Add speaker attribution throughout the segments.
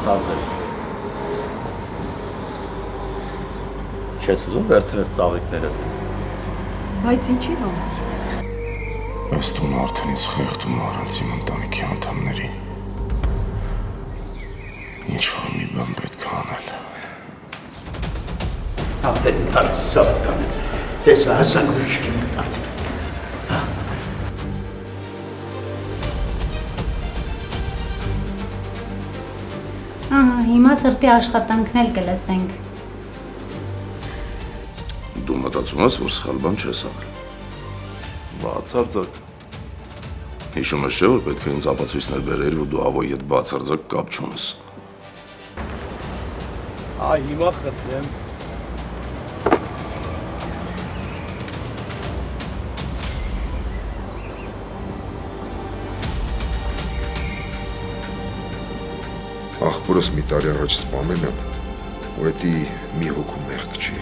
Speaker 1: ասած ես։ Չես ուզում վերցնես ծաղիկներդ։
Speaker 2: Բայց ինչի համար։
Speaker 3: Այս տունը արդեն ինձ խեղդում է առանց իմ ընտանիքի անդամների։ Ինչ-որ մի բան պետք է անել։
Speaker 4: Ապետ դարձ սավտան է, տեսա հասան գուշկի մտատ։
Speaker 5: Հիմա սրտի աշխատանքն էլ կլսենք։
Speaker 3: Դու մտածում ես, որ սխալ բան չես արել։
Speaker 6: Բացարձակ։
Speaker 3: Հիշում ես չէ, որ պետք է ինձ ապացույցներ բերել, որ դու ավոյի հետ բացարձակ կապ չունես։
Speaker 1: Հիմա խնդրեմ։
Speaker 7: Աղբորս մի տարի առաջ սպանել եմ, ու էդի մի հոգու մեղք չի։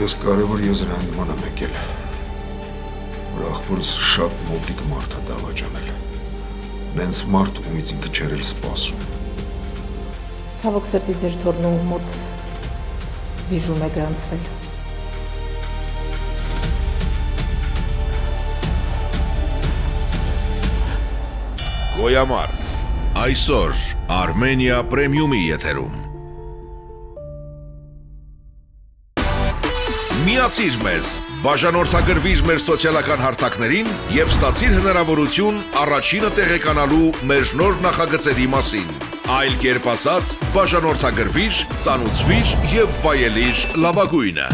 Speaker 7: Ես կարևոր եզրահանգման եմ եկել, որ աղբորս շատ մոտիկ մարդ է դավաճանել։ Նենց մարդ, ումից ինքը չէր էլ սպասում։
Speaker 2: Ցավոք սրտի ձեր թորնու մոտ վիժում է գրանցվել։
Speaker 8: Գոյամարտ, այսօր Արմենիա պրեմիումի եթերում։ Միացիր մեզ, բաժանորդագրվիր մեր սոցիալական հարթակներին և ստացիր հնարավորություն առաջինը տեղեկանալու մեր նոր նախագծերի մասին։ Այլ կերպ ասած, բաժանորդագրվիր, ծանուցվիր և վայելիր լավագույնը։